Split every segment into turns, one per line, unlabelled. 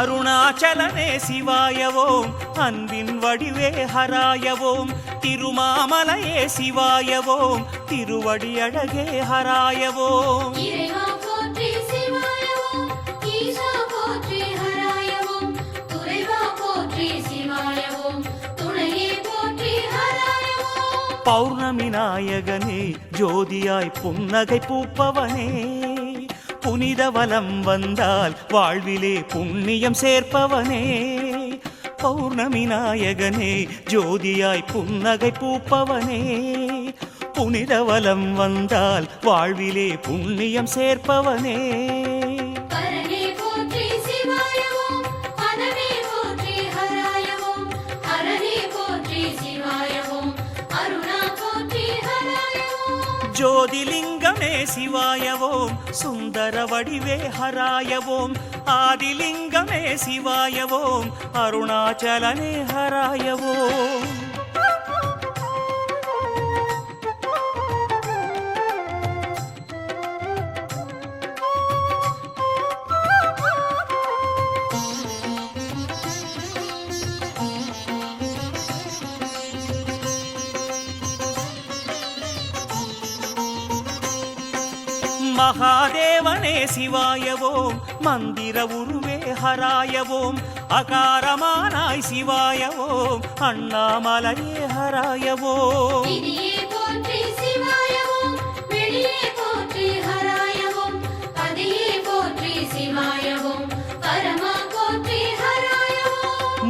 அருணாச்சலனே சிவாயவோம், அன்பின் வடிவே ஹராயவோம், திருமாமலையே சிவாயவோம், திருவடி அழகே ஹராயவோம். பௌர்ணமி நாயகனே, ஜோதியாய் புன்னகை பூப்பவனே, புனித வலம் வந்தால் வாழ்விலே புண்ணியம் சேர்ப்பவனே. பௌர்ணமி நாயகனே, ஜோதியாய் புன்னகை பூப்பவனே, புனித வலம் வந்தால் வாழ்விலே புண்ணியம் சேர்ப்பவனே. ஜோதிலிங்கமே சிவாயவோம், சுந்தர வடிவே ஹராயவோம், ஆதிலிங்கமே சிவாயவோம், அருணாச்சலனே ஹராயவோம். மகாதேவனே சிவாயவோம், மந்திர உருவே ஹராயவோம், அகாரமானாய் சிவாயவோம், அண்ணாமலையே ஹராயவோம்.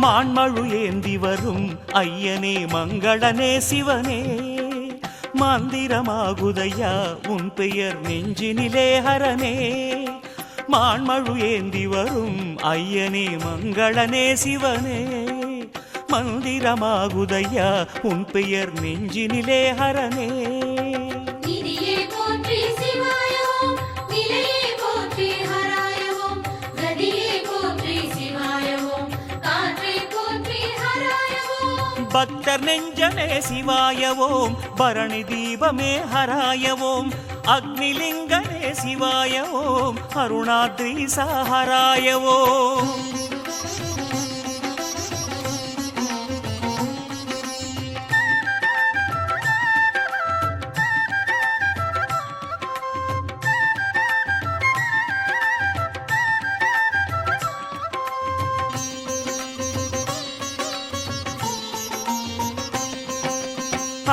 மான்மழு ஏந்தி வரும் ஐயனே, மங்களனே சிவனே, மந்திரமாகுதையா உன் பெயர் நெஞ்சினிலே ஹரனே. மான்மழு ஏந்தி வரும் ஐயனே, மங்களனே சிவனே, மந்திரமாகுதையா உன் பெயர் நெஞ்சினிலே ஹரனே. பக்தர் நெஞ்சமே சிவாயவோம், பரணி தீபமே ஹராயவோம், அக்னிலிங்கமே சிவாயவோம், அருணாத்ரீசா ஹராயவோம்.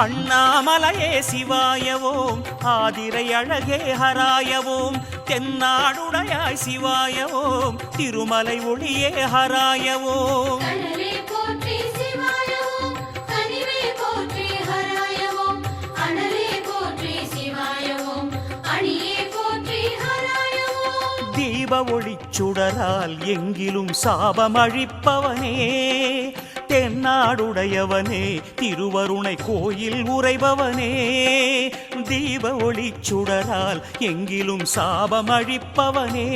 அண்ணாமலையே சிவாயவோம், ஆதிரை அழகே ஹராயவோம், தென்னாடுடையாய் சிவாயவோம், திருமலை ஒளியே ஹராயவோம். தீப ஒளிச்சுடரால் எங்கிலும் சாபமழிப்பவனே, தென்னாடுடையவனே, திருவருணை கோயில் உறைபவனே. தீப ஒளிச்சுடரால் எங்கிலும் சாபமழிப்பவனே,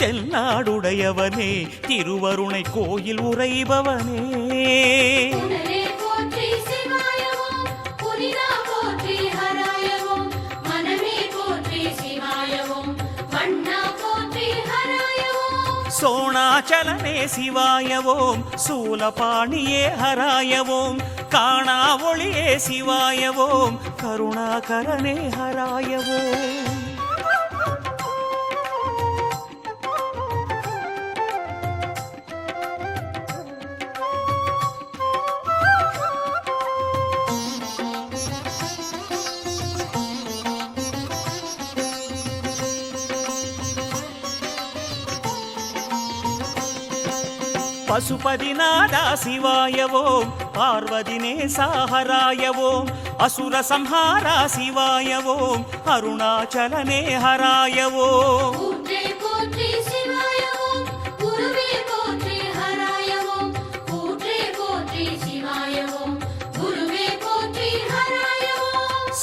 தென்னாடுடையவனே, திருவருணை கோயில் உறைபவனே. சோணாச்சலனே சிவாயவோம், சூலபாணியே ஹராயவோம், காணா ஒளியே சிவாயவோம், கருணாகரனே ஹராயவோம். பசுபதிநாதா சிவாயவோம், பார்வதி நேசா ஹராயவோம், அசுர சம்ஹாரா சிவாயவோம், அருணாச்சலனே ஹராயவோம்.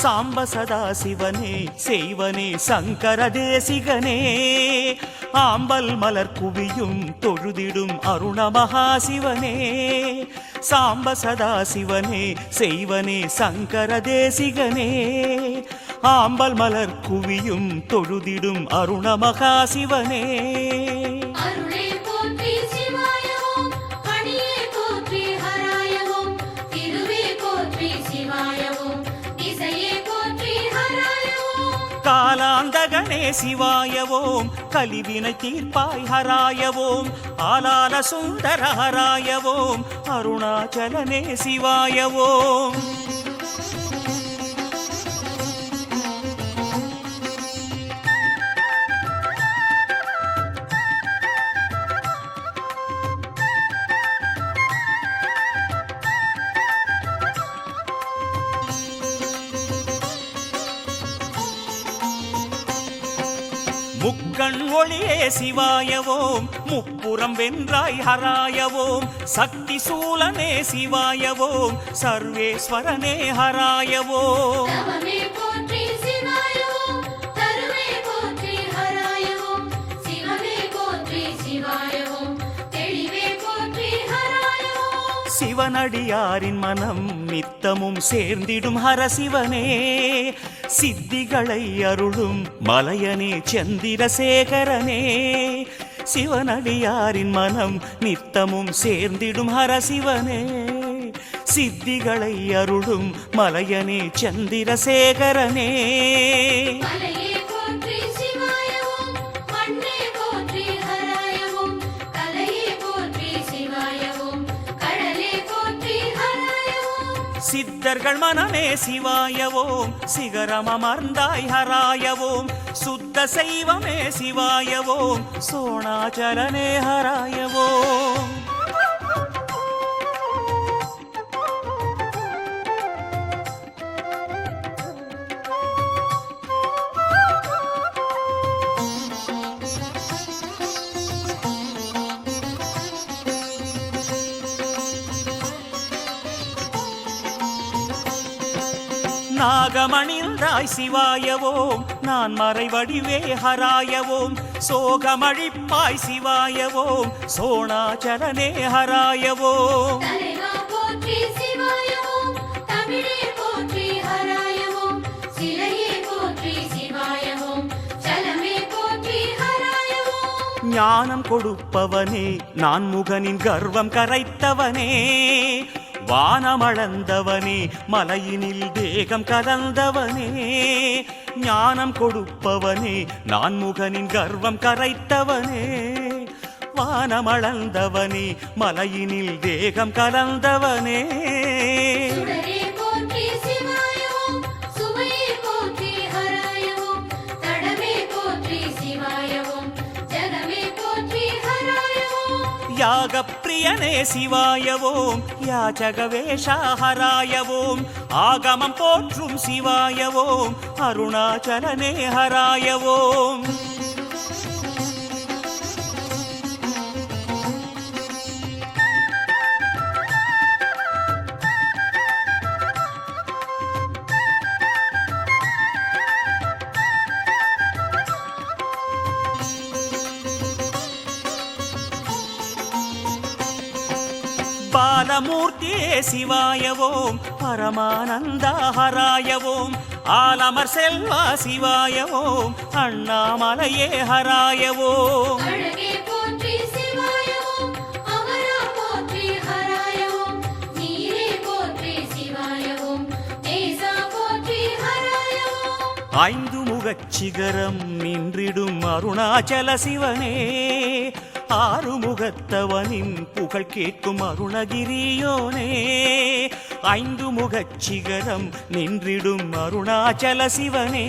சாம்ப சதா சிவனே செய்வனே சங்கர தேசிகனே ஆம்பல் மலர் குவியும் தொழுதிடும் அருண மகாசிவனே சாம்ப சதா சிவனே செய்வனே சங்கர தேசிகனே ஆம்பல் மலர் குவியும் தொழுதிடும் அருண மகாசிவனே காலாந்தகனே சிவாயவோம் கலிவினை தீர்ப்பாய் ஹராயவோம் ஆலால சுந்தர ஹராயவோம் அருணாச்சலனே சிவாயவோம் முக்கண் ஒளியே சிவாயவோம் முப்புறம் வென்றாய் ஹராயவோம் சக்தி சூலனே சிவாயவோம் சர்வேஸ்வரனே ஹராயவோம் சிவனடியாரின் மனம் நித்தமும் சேர்ந்திடும் ஹரசிவனே சித்திகளை அருளும் மலையனே சந்திரசேகரனே சிவனடியாரின் மனம் நித்தமும் சேர்ந்திடும் ஹரசிவனே சித்திகளை அருளும் மலையனே சந்திரசேகரனே சித்தர்கள் மனமே சிவாயவோம் சிகரம் அமர்ந்தாய் ஹராயவோம் சுத்த செய்வமே சிவாயவோம் சோணாச்சலனே ஹராயவோம் நாகமணிந்தாய் சிவாயவோம் நான் மறைவடிவே ஹராயவோம் சோகமழிப்பாய் சிவாயவோம் சோணாச்சலனே ஹராயவோம் ஞானம் கொடுப்பவனே நான் முகனின் கர்வம் கரைத்தவனே வானமளந்தவனே மலையினில் தேகம் கலந்தவனே ஞானம் கொடுப்பவனே நான் முகனின் கர்வம் கரைத்தவனே வானமளந்தவனே மலையினில் தேகம் கலந்தவனே யாகப்பிரியனே சிவாயவோம் யாச்சகவேஷா ஹராயவோம் ஆகமம் போற்றும் சிவாயவோம் அருணாச்சலனே ஹராயவோம் பாலமூர்த்தியே சிவாயவோம் பரமானந்தா ஹராயவோம் ஆலமர் செல்வா சிவாயவோம் அண்ணாமலையே ஹராயவோம் ஐந்து முகச்சிகரம் நின்றிடும் அருணாச்சல சிவனே ஆறுமுகத்தவனின் புகழ் கேட்கும் அருணகிரியோனே ஐந்து முகச்சிகரம் நின்றிடும் அருணாச்சல சிவனே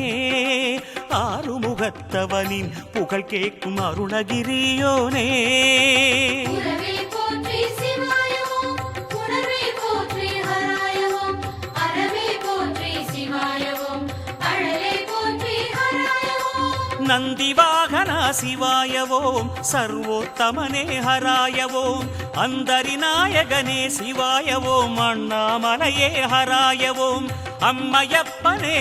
ஆறுமுகத்தவனின் புகழ் கேட்கும் அருணகிரியோனே நந்திவாகனா சிவாய ஓம் சர்வோத்தமனே ஹராய ஓம் அந்தரிநாயகனே சிவாய ஓம் அண்ணாமலையே ஹராய ஓம் அம்மையப்பனே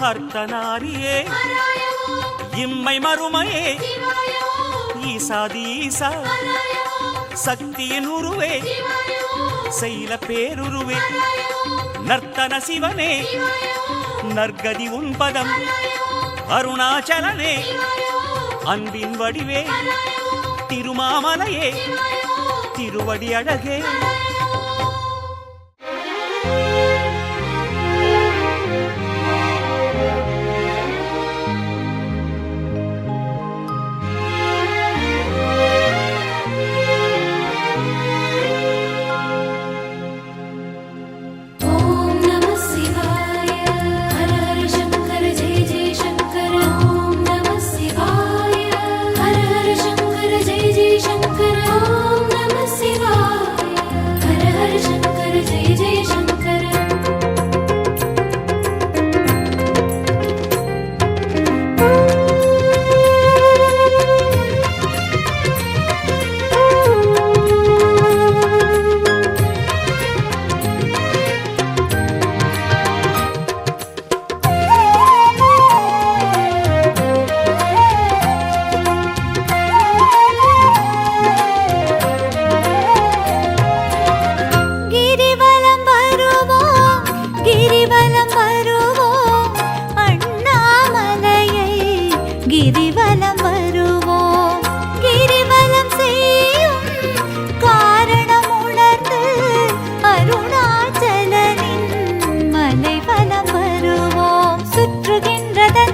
அர்த்தநாரியே இம்மை மறுமையே ஈசாதீசா சக்தியின் உருவே செயல பேருருவே நர்த்தன சிவனே நற்கதி உன்பதம் அருணாச்சலனே அன்பின் வடிவே திருமாமலையே திருவடி அழகே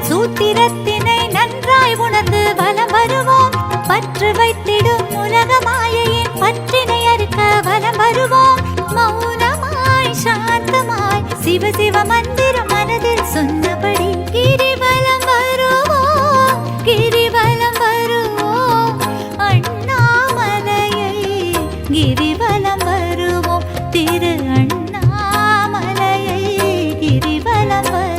சூத்திரத்தினை நன்றாய் உணர்ந்து வலம் வருவோம். பற்று வைத்திடும் உலக மாயையின் பற்றினை அறுக்க வலம் வருவோம். மௌனமாய் சாந்தமாய் சிவ சிவ மந்திரம் மனதில் சொன்னபடி கிரிவலம் வருவோம், கிரிவலம் வருவோம். அண்ணாமலையை கிரிவலம் வருவோம், திரு அண்ணாமலையை கிரிவலம் வருவோம்.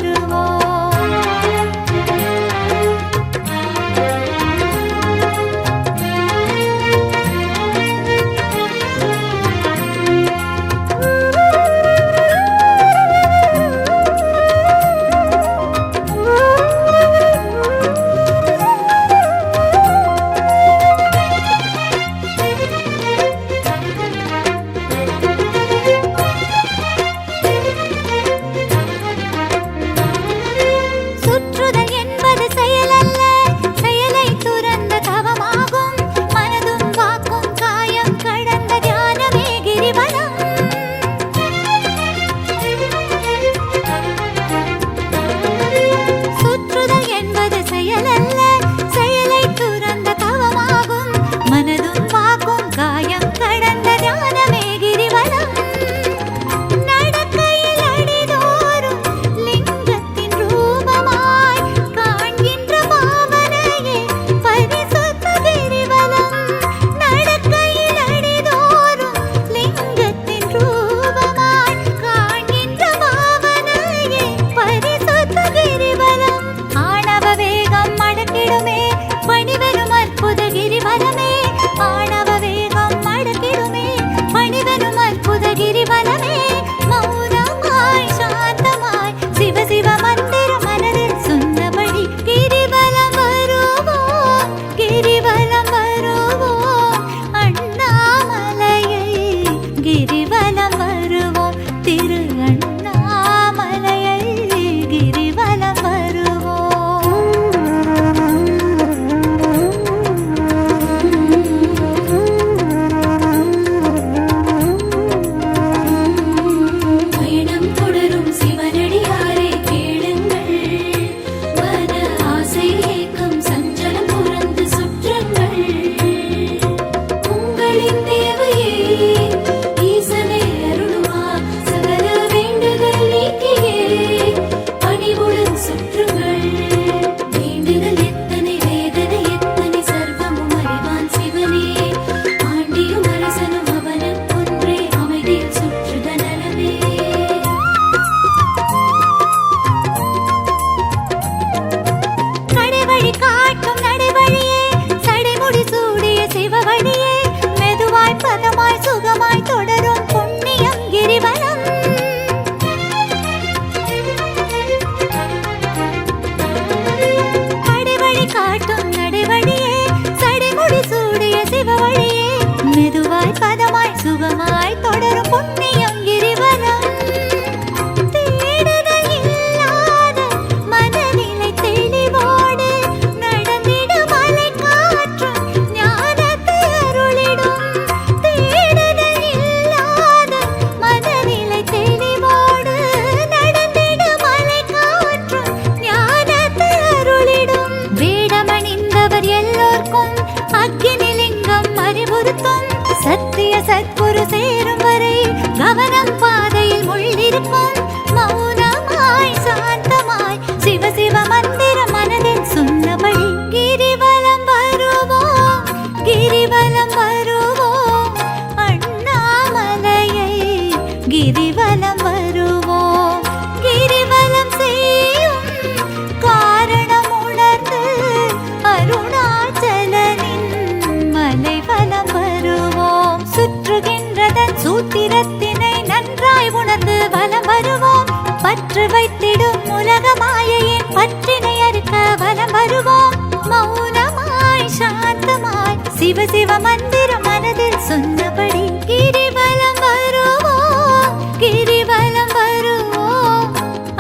பற்று வைத்திடும் உலக மாயையின் பற்றினை அறுக்க வலம் வருவோம். மௌனமாய் சாந்தமாய் சிவ சிவ மந்திரம் மனதில் சொன்னபடி கிரிவலம் வருவோம், கிரிவலம் வருவோம்.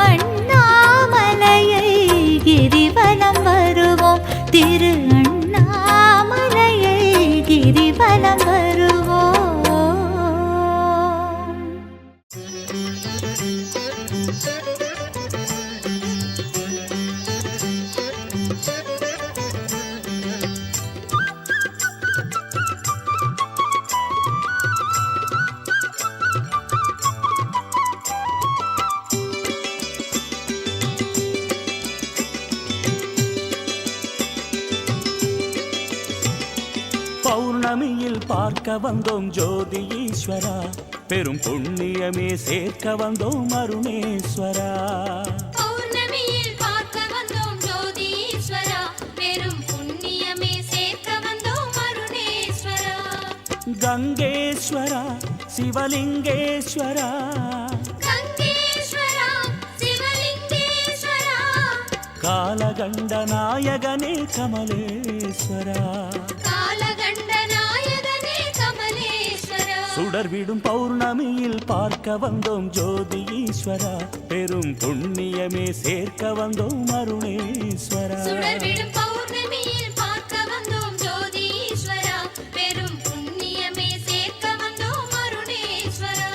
அண்ணாமலையை கிரிவலம் வருவோம், திரு அண்ணாமலையை கிரிவலம் வருவோம்.
பௌர்ணமியில் பார்க்க வந்தோம் ஜோதி ஈஸ்வரா, பெரும் புண்ணியமே சேர்க்க வந்தோம் அருணேஸ்வரா.
பௌர்ணமியில் பார்க்க வந்தோம் ஜோதி ஈஸ்வரா, பெரும் புண்ணியமே சேர்க்க வந்தோம் அருணேஸ்வரா.
கங்கேஸ்வரா சிவலிங்கேஸ்வரா,
கங்கேஸ்வரா சிவலிங்கேஸ்வரா,
காலகண்ட நாயகனே கமலேஸ்வரா,
காலகண்ட நாயகனே கமலேஸ்வரா.
சுடர்விடும் பௌர்ணமியில் பார்க்க வந்தோம் ஜோதி ஈஸ்வரா, பெரும் புண்ணியமே சேர்க்க வந்தோம் அருணேஸ்வரா.
சுடர்விடும் பௌர்ணமியில் பார்க்க வந்தோம் ஜோதி ஈஸ்வரா, பெரும் புண்ணியமே சேர்க்க வந்தோம் அருணேஸ்வரா.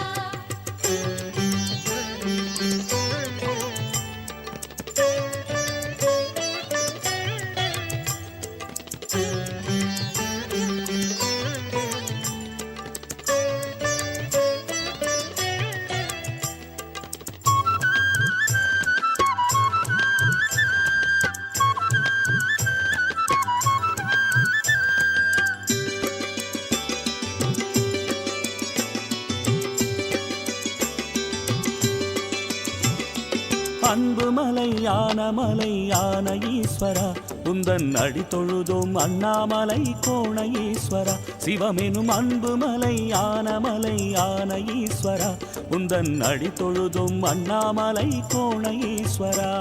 அன்புமலை யானமலை யான ஈஸ்வரா, உந்தன் அடி தொழுதோம் அண்ணாமலை கோண ஈஸ்வரா. சிவமெனும் அன்புமலை யானமலை யான ஈஸ்வரா, உந்தன் அடி தொழுதோம் அண்ணாமலை கோண ஈஸ்வரா.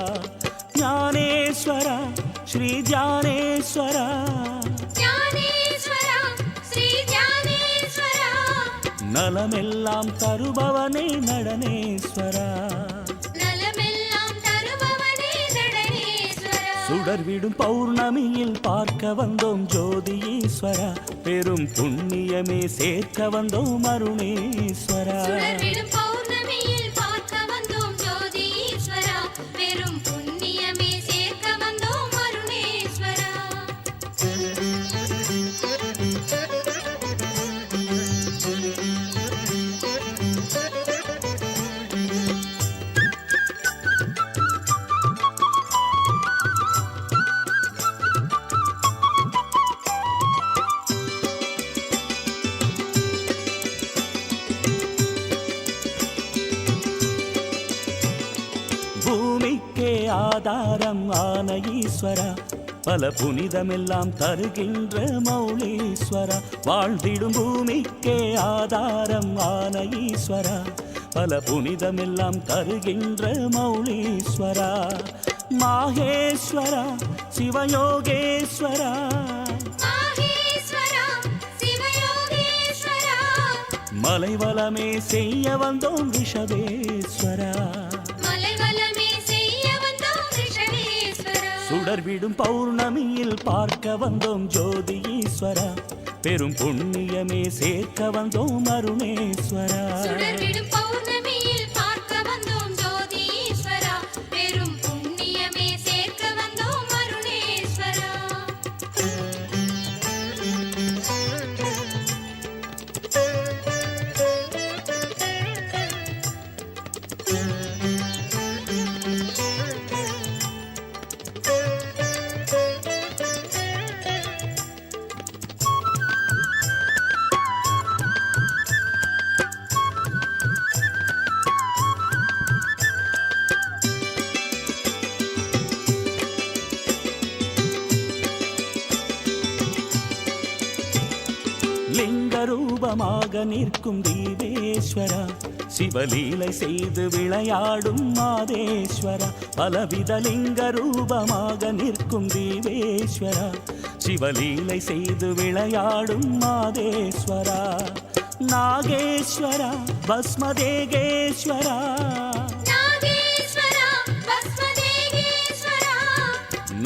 ஞானேஸ்வரா ஸ்ரீ ஜானேஸ்வரா,
ஞானேஸ்வரா ஸ்ரீ ஞானேஸ்வரா,
நலமெல்லாம் தருபவனே நடனேஸ்வரா. சுடர்விடும் பௌர்ணமியில் பார்க்க வந்தோம் ஜோதி ஈஸ்வரா, பெரும் புண்ணியமே சேர்க்க வந்தோம் அருணேஸ்வரா.
சுடர்விடும் பௌர்ணமியில் பார்க்க வந்தோம் ஜோதி ஈஸ்வரா, பெரும் புண்ணியமே சேர்க்க வந்தோம் அருணேஸ்வரா.
பூமிக்கே ஆதாரம் ஆன ஈஸ்வரா, பல புனிதமெல்லாம் தருகின்ற மௌலீஸ்வரா. வாழ்ந்திடும் பூமிக்கே ஆதாரம் ஆன ஈஸ்வரா, பல புனிதமெல்லாம் தருகின்ற மௌலீஸ்வரா. மாகேஸ்வரா சிவயோகேஸ்வரா,
மாகேஸ்வரா சிவயோகேஸ்வரா,
மலைவலமே செய்ய வந்தோம் ரிஷபேஸ்வரா.
மலைவலமே செய்ய வந்தோம் ரிஷபேஸ்வரா.
சுடர்விடும் பௌர்ணமியில் பார்க்க வந்தோம் ஜோதி ஈஸ்வரா, பெரும் புண்ணியமே சேர்க்க வந்தோம் அருணேஸ்வரா.
சுடர்விடும் பௌர்ணமியில் பார்க்க வந்தோம் ஜோதி ஈஸ்வரா, பெரும் புண்ணியமே சேர்க்க வந்தோம் அருணேஸ்வரா.
லிங்க ரூபமாக நிற்கும் தீபேஸ்வரா, சிவலீலை செய்து விளையாடும் மாதேஸ்வரா பலவித லிங்க ரூபமாக நிற்கும் தீவேஸ்வரா சிவலீலை செய்து விளையாடும் மாதேஸ்வரா நாகேஸ்வரா பஸ்மதேகேஸ்வரா
நாகேஸ்வரா பஸ்மதேகேஸ்வரா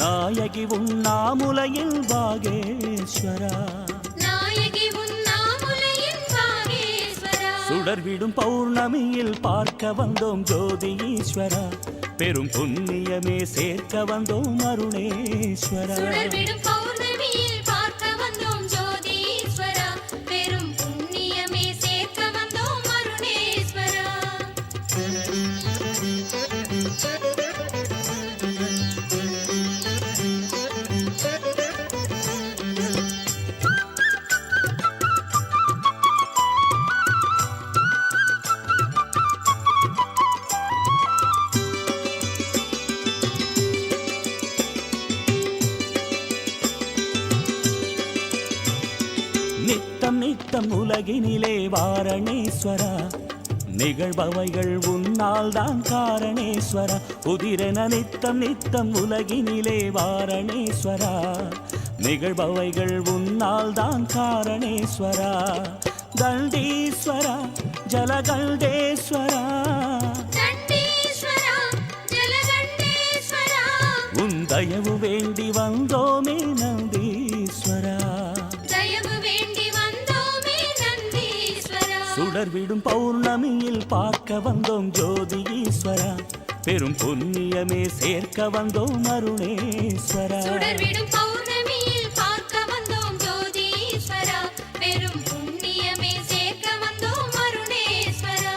நாயகி உண்ணாமுலையில் பாகேஸ்வரா
நாயகி உண்ணாமுலையின் பாகேஸ்வரா
சுடர்விடும் பௌர்ணமியில் பார்க்க வந்தோம் ஜோதி ஈஸ்வரா பெரும் புண்ணியமே சேர்க்க வந்தோம் அருணேஸ்வரா
சுடர்விடும் பௌர்ணமியில் பார்க்க வந்தோம் ஜோதீஸ்வரா பெரும் புண்ணியமே சேர்க்க வந்தோம் அருணேஸ்வரா
நித்தம் நித்தம் உலகினிலே வாரணேஸ்வரா நிகழ்பவைகள் உன்னால் தான் காரணேஸ்வரா புதிரென நித்தம் நித்தம் உலகினிலே வாரணேஸ்வரா நிகழ்பவைகள் உன்னால் தான் காரணேஸ்வரா தண்டீஸ்வரா ஜலகண்டேஸ்வரா
தண்டீஸ்வரா ஜலகண்டேஸ்வரா
உன் தயவு வேண்டி வந்தோமே நந்தீஸ்வரா
தயவு வேண்டி வந்தோமே நந்தீஸ்வரா
சுடர்விடும் பௌர்ணமியில் பார்க்க வந்தோம் ஜோதி ஈஸ்வரா பெரும் புண்ணியமே சேர்க்க வந்தோம் அருணேஸ்வரா
சுடர்விடும் பௌர்ணமியில் பார்க்க வந்தோம் ஜோதீஸ்வரா பெரும் புண்ணியமே சேர்க்க வந்தோம் அருணேஸ்வரா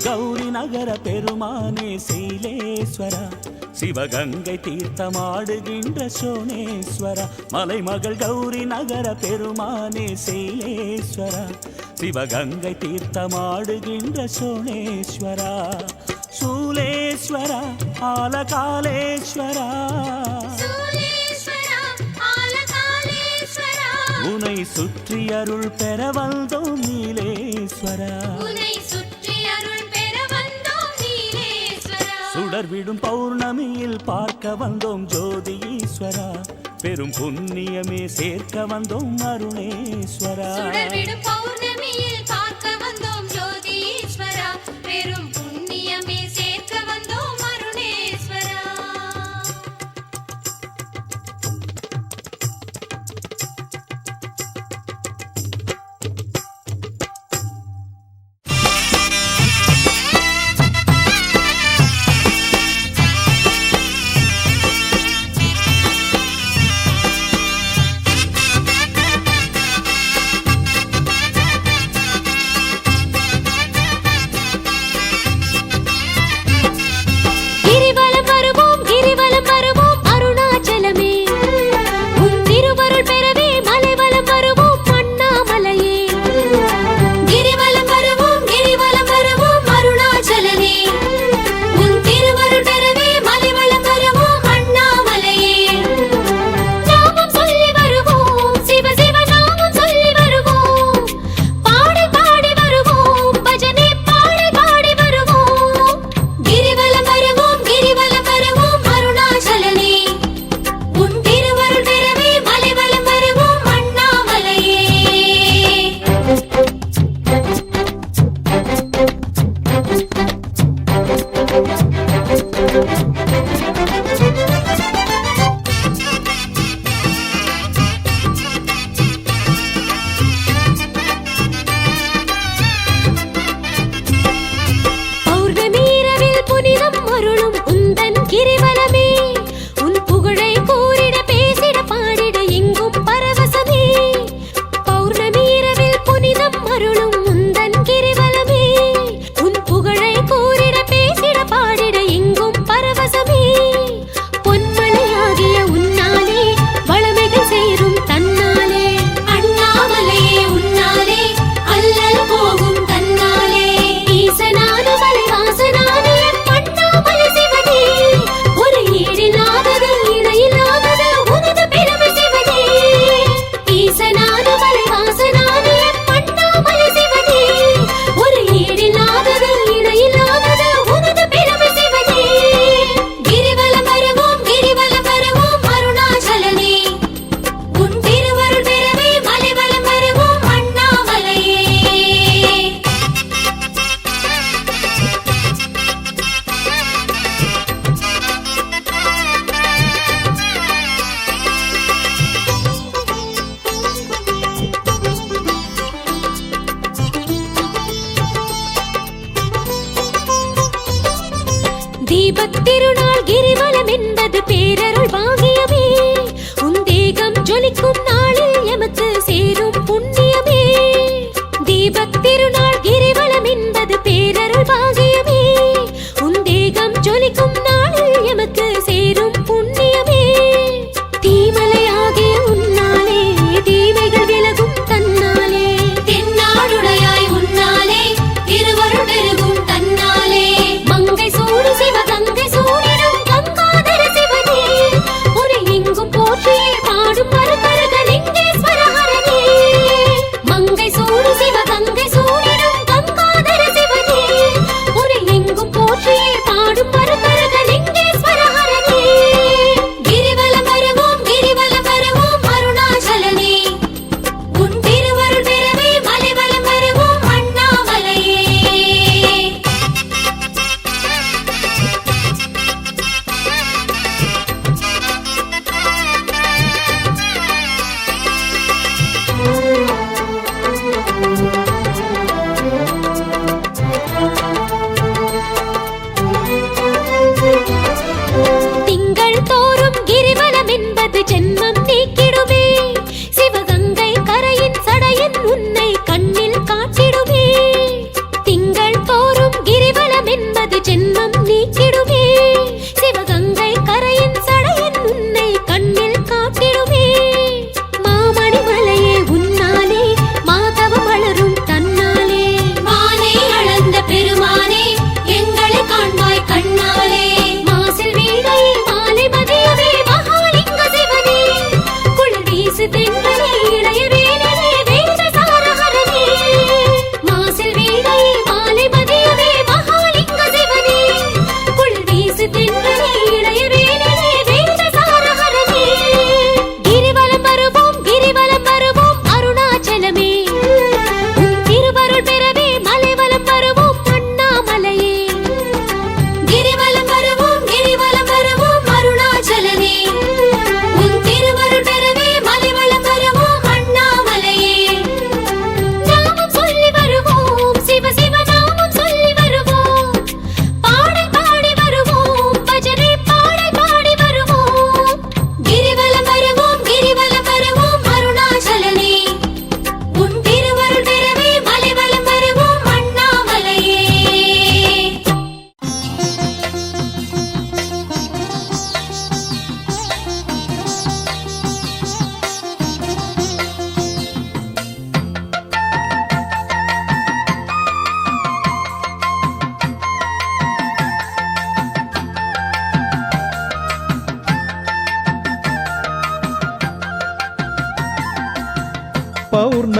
கௌரி நகர பெருமானே சீலேஸ்வரா சிவகங்கை தீர்த்தமாடுகின்ற சோனேஸ்வரா மலைமகள் கௌரி நகர பெருமானே சீலேஸ்வரா சிவகங்கை தீர்த்தமாடுகின்ற சோனேஸ்வரா சூலேஸ்வரா ஆலகாலேஸ்வரா
சூலேஸ்வரா ஆலகாலேஸ்வரா
உனை சுற்றி அருள் பெற வந்தோம் நீலேஸ்வரா
உன்னை சுற்றி அருள் பெற வந்தோம் நீலேஸ்வரா
சுடர்விடும் பௌர்ணமியில் பார்க்க வந்தோம் ஜோதி ஈஸ்வரா பெரும் புண்ணியமே சேர்க்க வந்தோம் அருணேஸ்வரா
சுடர்விடும் பௌர்ணமியில் பார்க்க வந்தோம் ஜோதீஸ்வரா பெரும் புண்ணியமே சேர்க்க வந்தோம் அருணேஸ்வரா
ஆ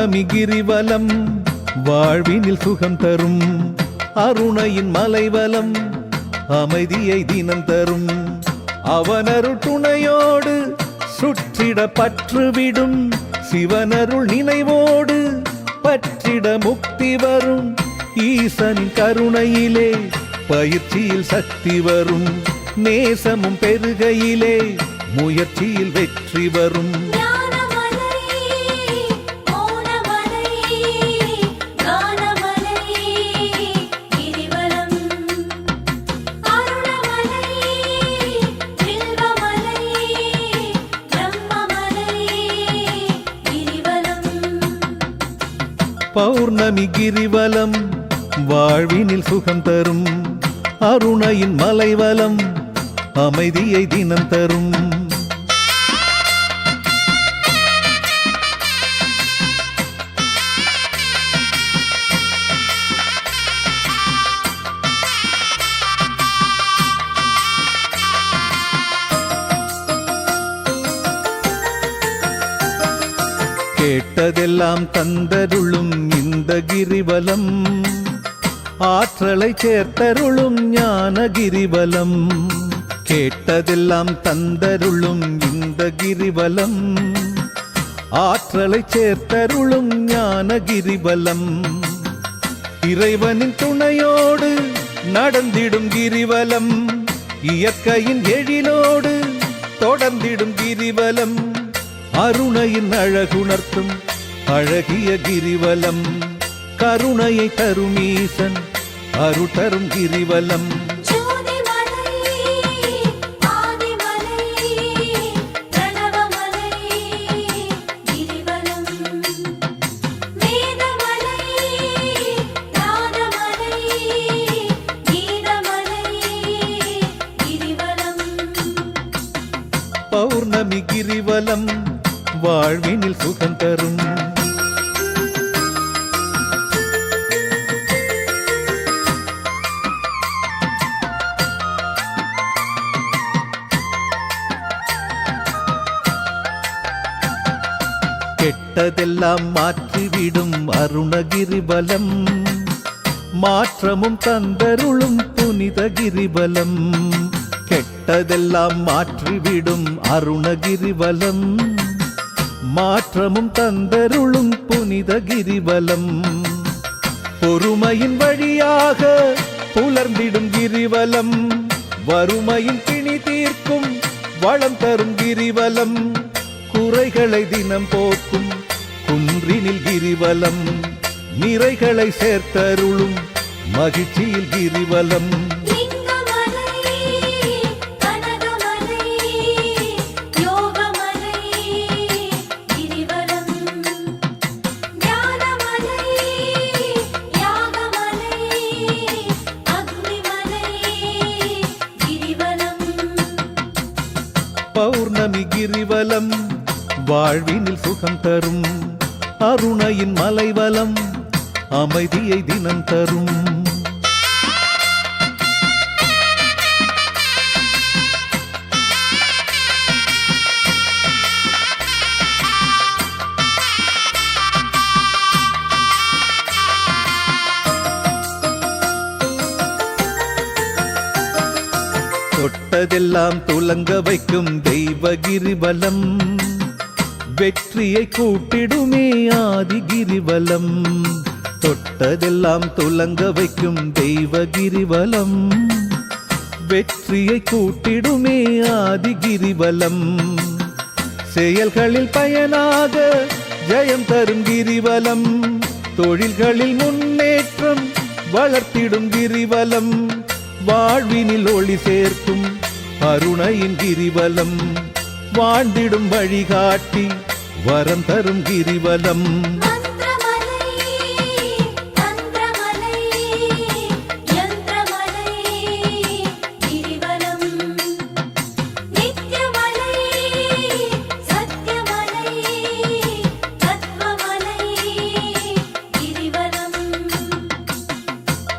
பௌர்ணமி கிரிவலம் வாழ்வினில் சுகம் தரும் அருணையின் மலைவலம் அமைதியை தினம் தரும் அவனருள் துணையோடு சுற்றிட பற்றுவிடும் சிவனருள் நினைவோடு பற்றிட முக்தி வரும் ஈசனின் கருணையிலே பயிற்சியில் சக்தி வரும் நேசமும் பெருகையிலே முயற்சியில் வெற்றி வரும்
ஞானமலை மௌனமலை கானமலை கிரிவலம் அருணமலை வில்வமலை பிரம்மமலை கிரிவலம்
பௌர்ணமி கிரிவலம் வாழ்வினில் சுகம் தரும் அருணையின் மலைவலம் அமைதியை தினம் தரும் கேட்டதெல்லாம் தந்தருளும் இந்த கிரிவலம் ஆற்றலை சேர்த்தருளும் ஞான கிரிவலம் கேட்டதெல்லாம் தந்தருளும் இந்த கிரிவலம் ஆற்றலை சேர்த்தருளும் ஞான கிரிவலம் இறைவனின் துணையோடு நடந்திடும் கிரிவலம் இயற்கையின் எழிலோடு தொடர்ந்திடும் கிரிவலம் அருணையின் அழகுணர்த்தும் அழகிய கிரிவலம் கருணையை தரும் ஈசன் அருள் தரும் கிரிவலம்
ஜோதிமலை ஆதிமலை பிரணவமலை கிரிவலம் வேதமலை ஞானமலை கீதமலை கிரிவலம்
பௌர்ணமி கிரிவலம் வாழ்வினில் சுகம் தரும் கெட்டதெல்லாம் மாற்றிவிடும் அருணகிரிபலம் மாற்றமும் தந்தருளும் புனித கிரிபலம் கெட்டதெல்லாம் மாற்றிவிடும் அருணகிரிபலம் மாற்றமும் தந்தருளும் புனித கிரிபலம் பொறுமையின் வழியாக புலர்ந்திடும் கிரிவலம் வறுமையின் பிணி தீர்க்கும் வளம் தரும் கிரிவலம் குறைகளை தினம் போக்கும் குன்றினில் கிரிவலம் நிறைகளை சேர்த்தருளும் மகிழ்ச்சியில் கிரிவலம்
லிங்கமலை கனகமலை யோகமலை கிரிவலம் ஞானமலை யாகமலை அக்னிமலை கிரிவலம்
பௌர்ணமி கிரிவலம் வாழ்வினில் சுகம் தரும் அருணையின் மலைவலம் அமைதியை தினம் தரும் தொட்டதெல்லாம் துலங்க வைக்கும் தெய்வ கிரிவலம் வெற்றியை கூட்டிடுமே ஆதி கிரிவலம் தொட்டதெல்லாம் துலங்க வைக்கும் தெய்வ கிரிவலம் வெற்றியை கூட்டிடுமே ஆதி கிரிவலம் செயல்களில் பயனாக ஜெயம் தரும் கிரிவலம் தொழில்களில் முன்னேற்றம் வளர்த்திடும் கிரிவலம் வாழ்வினில் ஒளி சேர்க்கும் அருணையின் கிரிவலம் வாழ்ந்திடும் வழிகாட்டி வரம் தரும் கிரிவலம்
மந்திரமலை தந்திரமலை யந்திரமலை கிரிவலம் நித்யமலை சத்யமலை தத்வமலை கிரிவலம்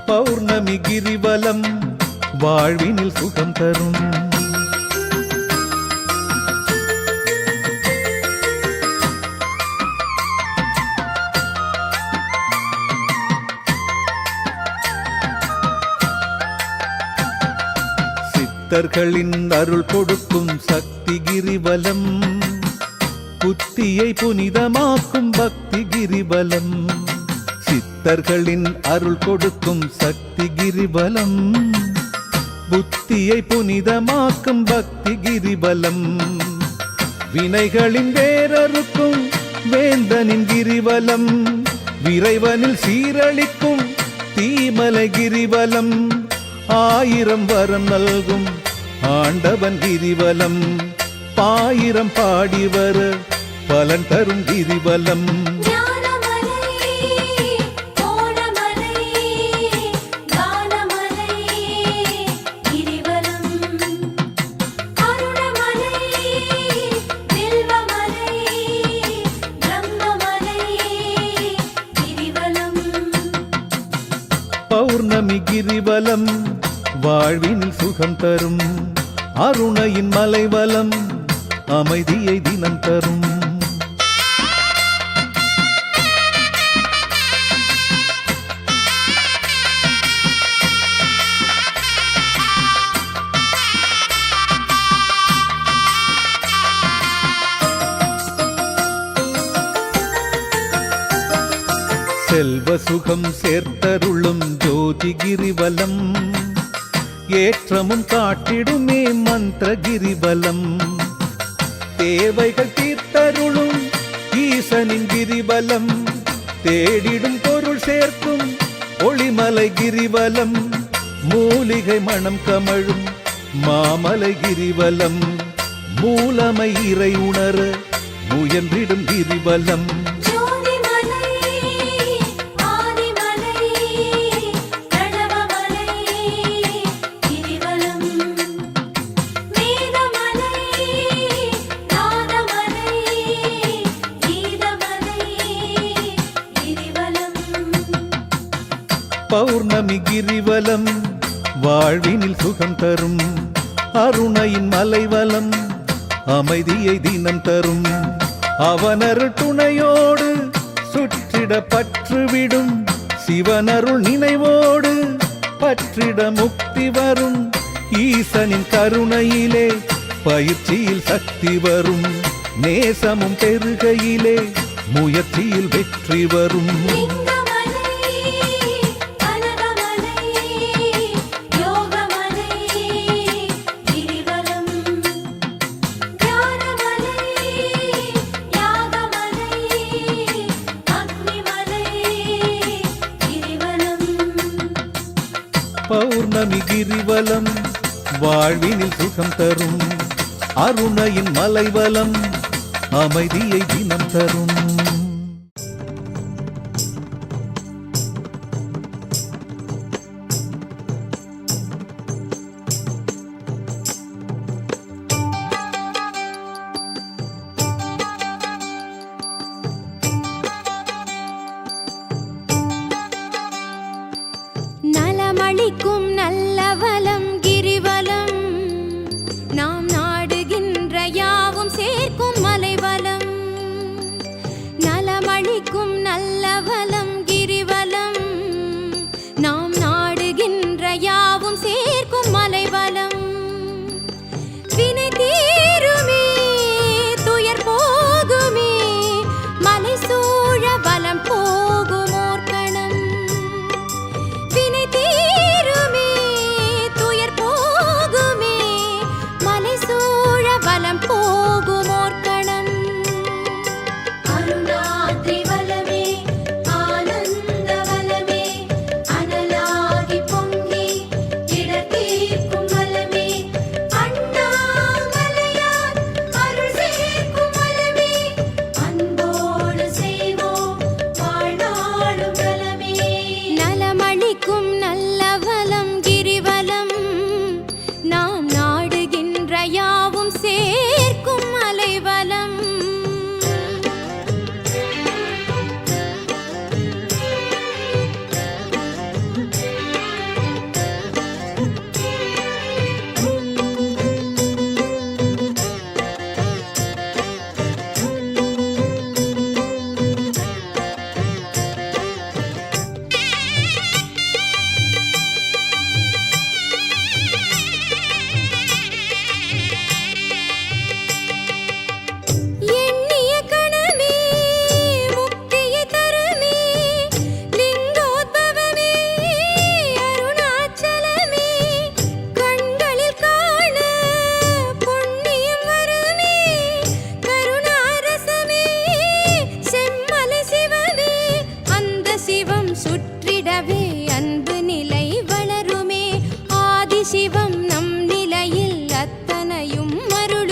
பௌர்ணமி கிரிவலம் வாழ்வினில் சுகம் தரும் சித்தர்களின் அருள் கொடுக்கும் சக்தி கிரிவலம் புத்தியை புனிதமாக்கும் பக்தி கிரிவலம் சித்தர்களின் அருள் கொடுக்கும் சக்தி கிரிவலம் புத்தியை புனிதமாக்கும் பக்தி கிரிவலம் வினைகளின் வேறறுக்கும் வேந்தனின் கிரிவலம் விரைவனில் சீரழிக்கும் தீமலை கிரிவலம் 1000 வரம் நல்கும் ஆண்டவன் கிரிவலம் 1000 பாடி வர பலன் தரும் கிரிவலம்
ஞானமலை கோணமலை கானமலை கிரிவலம் அருணமலை வில்வமலை பிரம்மமலை கிரிவலம்
பௌர்ணமி கிரிவலம் வாழ்வினில் சுகம் தரும் அருணையின் மலைவலம் அமைதியை தினம் தரும் செல்வ சுகம் சேர்த்தருளும் ஜோதி கிரிவலம் ஏற்றமும் காட்டிடுமே மந்திர கிரிவலம் தேவைகள் தீர்த்தருளும் ஈசனின் கிரிவலம் தேடிடும் பொருள் சேர்க்கும் ஒளிமலை கிரிவலம் மூலிகை மணம் கமழும் மாமலை கிரிவலம் மூலமை இறை உணர முயன்றிடும் கிரிவலம்
ஜோதிமலை ஆதிமலை பிரணவமலை கிரிவலம் வேதமலை நாதமலை கீதமலை கிரிவலம்
பௌர்ணமி கிரிவலம் வாழ்வினில் சுகம் தரும் அருணையின் மலைவலம் அமைதியை தினம் தரும் அவனருள் துணையோடு சுற்றிட பற்றுவிடும் சிவனருள் நினைவோடு பற்றிட முக்தி வரும் ஈசனின் கருணையிலே பயிற்சியில் சக்தி வரும் நேசமும் பெருகையிலே முயற்சியில் வெற்றி வரும்
லிங்கமலை கனகமலை யோகமலை கிரிவலம் ஞானமலை யாகமலை அக்னிமலை கிரிவலம்
பௌர்ணமி கிரிவலம் வாழ்வினில் சுகம் தரும் அருணையின் மலைவலம் அமைதியை தினம் தரும்
நலமளிக்கும் நல்ல வலம் கிரிவலம் நாம் நாடுகின்ற யாவும் சேர்க்கும் மலைவலம் அருள்